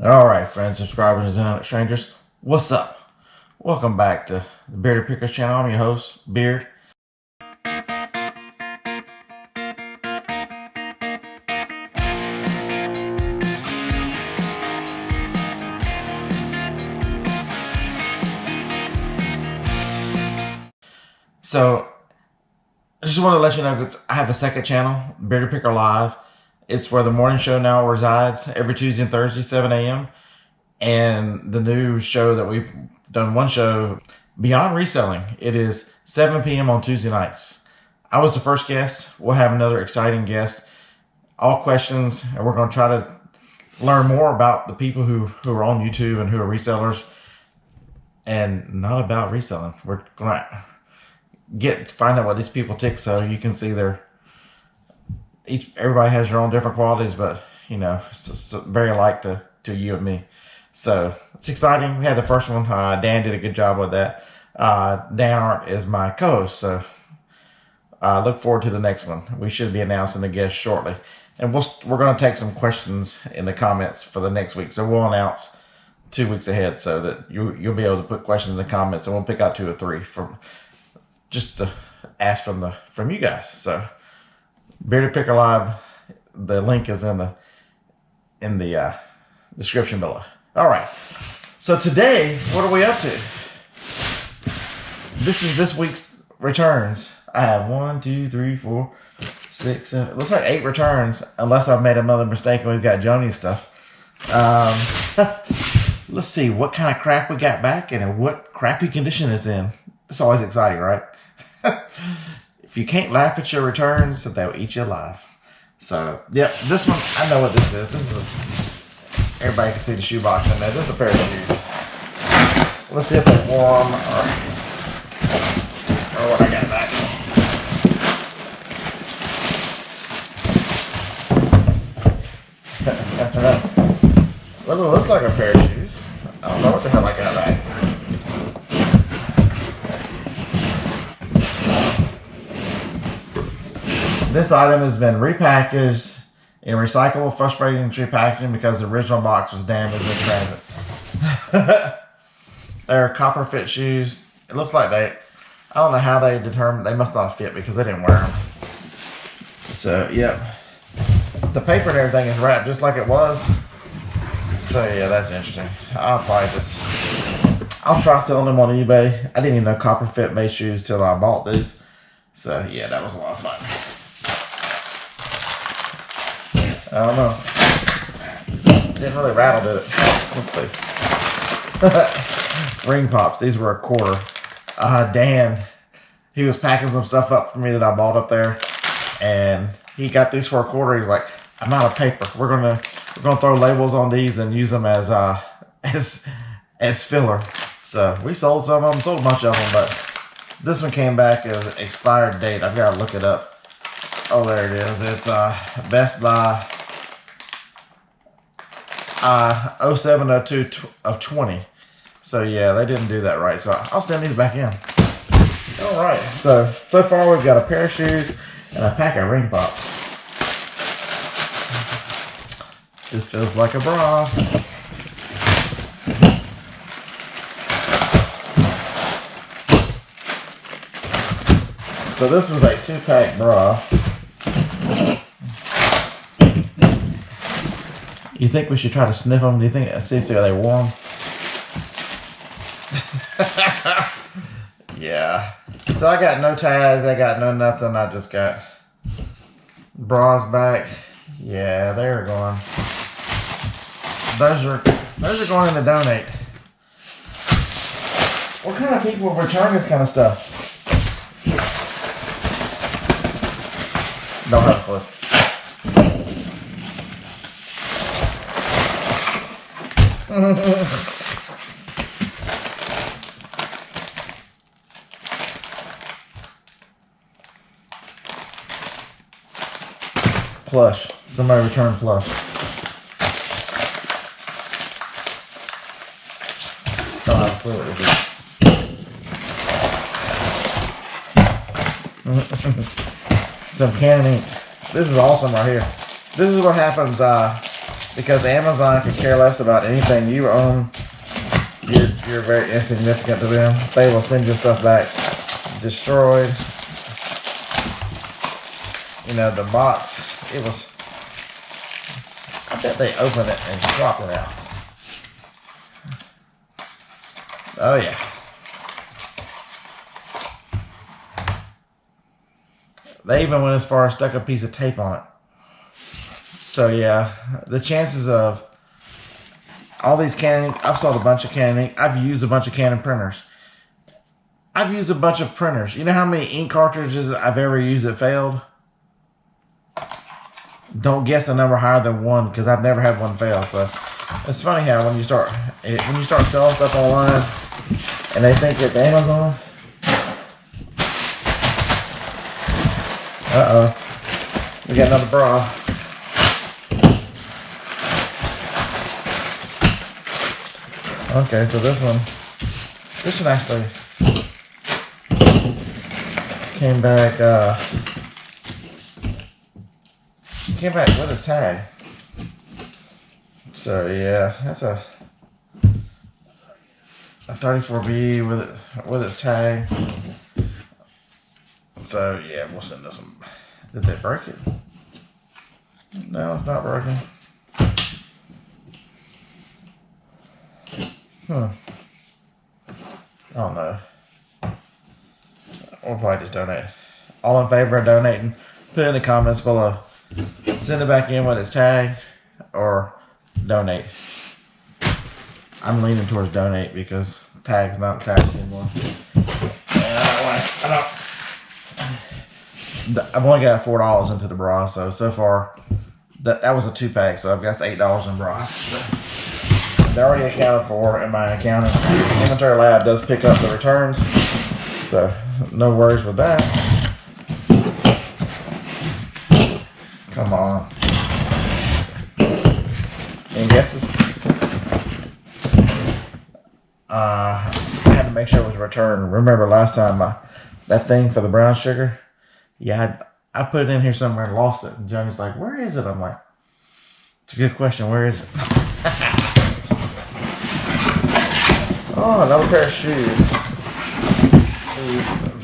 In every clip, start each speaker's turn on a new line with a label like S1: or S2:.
S1: All right, friends, subscribers, and internet strangers, what's up? Welcome back to the Bearded Pickers channel. I'm your host, Beard. So, I just want to let you know I have a second channel, Bearded Picker Live. It's where the morning show now resides every Tuesday and Thursday, 7 a.m. And the new show that we've done, one show, Beyond Reselling, it is 7 p.m. on Tuesday nights. I was the first guest. We'll have another exciting guest. All questions, and we're going to try to learn more about the people who are on YouTube and who are resellers, and not about reselling. We're going to find out what these people tick, so you can see everybody has their own different qualities, but it's very alike to you and me. So it's exciting. We had the first one. Dan did a good job with that. Dan Art is my co-host, so look forward to the next one. We should be announcing the guest shortly, and we're going to take some questions in the comments for the next week. So we'll announce 2 weeks ahead, so that you'll be able to put questions in the comments, and we'll pick out 2 or 3 from just to ask from you guys. So Bearded Picker Live, the link is in the description below. All right. So today, what are we up to? This is this week's returns. I have 1, 2, 3, 4, 6, 7. It looks like 8 returns, unless I've made another mistake and we've got Joni's stuff. Let's see what kind of crap we got back and in what crappy condition it's in. It's always exciting, right? If you can't laugh at your returns, they'll eat you alive. So, yep, this one, I know what this is. This is, everybody can see the shoebox in there. This is a pair of shoes. Let's see if they're warm or what I got back. Well, it looks like a pair of shoes. I don't know what the hell I got back. This item has been repackaged in recyclable frustrating packaging because the original box was damaged in transit. They're copper fit shoes. It looks like I don't know how they determined, they must not fit because they didn't wear them. So, yep. The paper and everything is wrapped just like it was. So, yeah, that's interesting. I'll try selling them on eBay. I didn't even know copper fit made shoes till I bought these. So, yeah, that was a lot of fun. I don't know. Didn't really rattle, did it? Let's see. Ring pops. These were $0.25. Dan, he was packing some stuff up for me that I bought up there, and he got these for $0.25. He's like, I'm out of paper. We're gonna throw labels on these and use them as filler. So we sold some of them, sold a bunch of them, but this one came back as expired date. I've got to look it up. Oh, there it is. It's Best Buy 0702 of 20. So yeah, they didn't do that right. So I'll send these back in. All right. So far we've got a pair of shoes and a pack of ring pops. This feels like a bra. So this was a 2-pack bra. You think we should try to sniff them? Do you think, see if they're warm? Yeah. So I got no ties. I got no nothing. I just got bras back. Yeah, they're going. Those are going in the donate. What kind of people return this kind of stuff? Don't have a clue. Plush. Somebody returned plush. Don't have a clue what it is. Some Canon ink. This is awesome right here. This is what happens because Amazon could care less about anything you own. You're very insignificant to them. They will send your stuff back destroyed. You know, the box, it was, I bet they opened it and dropped it out. Oh yeah. They even went as far as stuck a piece of tape on it. So yeah, the chances of all these Canon, I've sold a bunch of Canon, I've used a bunch of Canon printers. I've used a bunch of printers. You know how many ink cartridges I've ever used that failed? Don't guess a number higher than one, because I've never had one fail. So it's funny how when you start selling stuff online and they think it's Amazon. We got another bra. Okay, so this one actually came back with its tag. So yeah, that's a 34B with its tag. So yeah, we'll send this one. Did they break it? No, it's not broken. I don't know. We'll probably just donate. All in favor of donating, put in the comments below. Send it back in with its tag or donate. I'm leaning towards donate because tag's not attached anymore. And I've only got $4 into the bra, so far that was a 2-pack, so I've got $8 in bras. So they're already accounted for in my accounting. Inventory Lab does pick up the returns, so no worries with that. Come on. Any guesses? I had to make sure it was returned. Remember last time that thing for the brown sugar? Yeah, I put it in here somewhere and lost it. And Johnny's like, "Where is it?" I'm like, "It's a good question. Where is it?" Oh, another pair of shoes.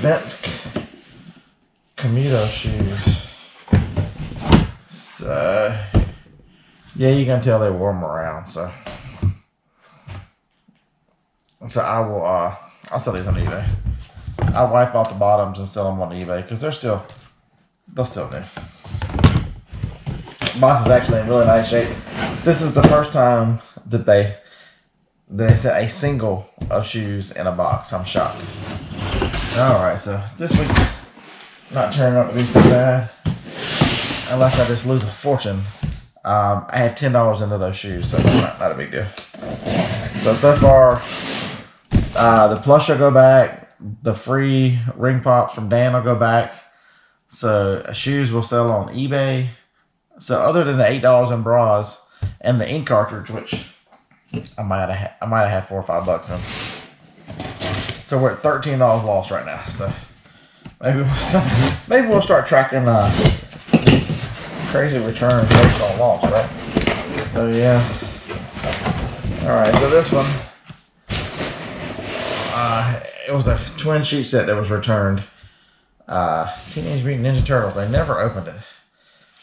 S1: Vince Camuto shoes. So, yeah, you can tell they wore them around. So I will. I'll sell these on eBay. I wipe off the bottoms and sell them on eBay because they'll still new. Box is actually in really nice shape. This is the first time that they sent a single of shoes in a box. I'm shocked. Alright, so this week's not turning out to be so bad. Unless I just lose a fortune. I had $10 into those shoes, so that's not a big deal. So far, the plush will go back. The free ring pops from Dan will go back. So shoes will sell on eBay. So other than the $8 in bras and the ink cartridge, which I might have had $4 or $5 in. So we're at $13 lost right now. So maybe we'll start tracking these crazy returns based on loss, right? So yeah. All right. So this one, it was a twin sheet set that was returned. Teenage Mutant Ninja Turtles. I never opened it,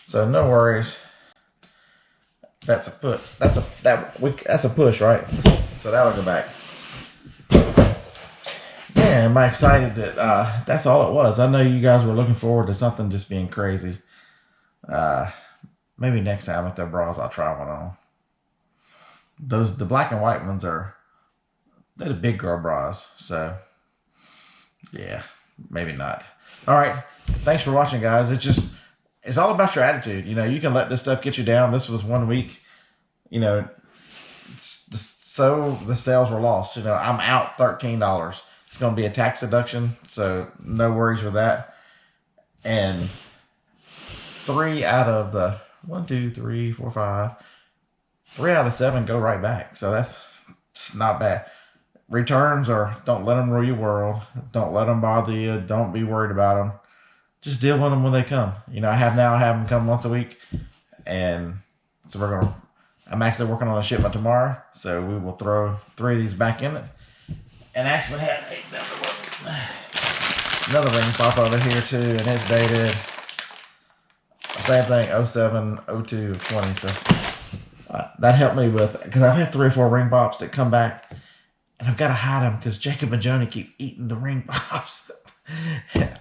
S1: so no worries. That's a push. That's a push, right? So that'll go back. Man, am I excited that that's all it was. I know you guys were looking forward to something just being crazy. Maybe next time if they're bras, I'll try one on. The black and white ones they're the big girl bras. So yeah, maybe not. All right. Thanks for watching, guys. It's all about your attitude. You know, you can let this stuff get you down. This was 1 week. You know, so the sales were lost. You know, I'm out $13. It's going to be a tax deduction, so no worries with that. And 3 out of the 3 out of 7 go right back. So it's not bad. Returns don't let them rule your world. Don't let them bother you. Don't be worried about them. Just deal with them when they come. You know, I have them come once a week, and so we're gonna I'm actually working on a shipment tomorrow, so we will throw 3 of these back in it. And actually had another ring pop over here too, and it's dated same thing, 07, 02, 20. So that helped me with, because I've had 3 or 4 ring pops that come back, and I've got to hide them because Jacob and Joni keep eating the ring pops.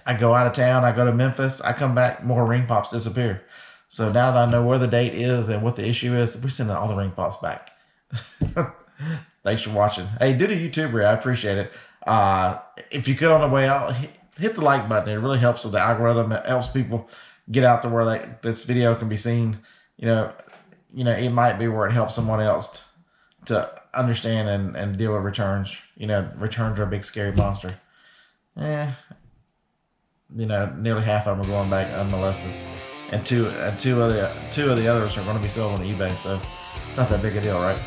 S1: I go out of town, I go to Memphis, I come back, more ring pops disappear. So now that I know where the date is and what the issue is, we're sending all the ring pops back. Thanks for watching. Hey, do the YouTuber, I appreciate it. If you could on the way out, hit the like button. It really helps with the algorithm. It helps people get out to where this video can be seen. You know, it might be where it helps someone else to understand and deal with returns. You know, returns are a big scary monster. Nearly half of them are going back unmolested, and two of the others are going to be sold on eBay. So it's not that big a deal, right?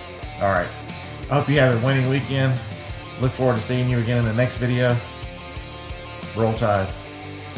S1: All right. I hope you have a winning weekend. Look forward to seeing you again in the next video. Roll Tide.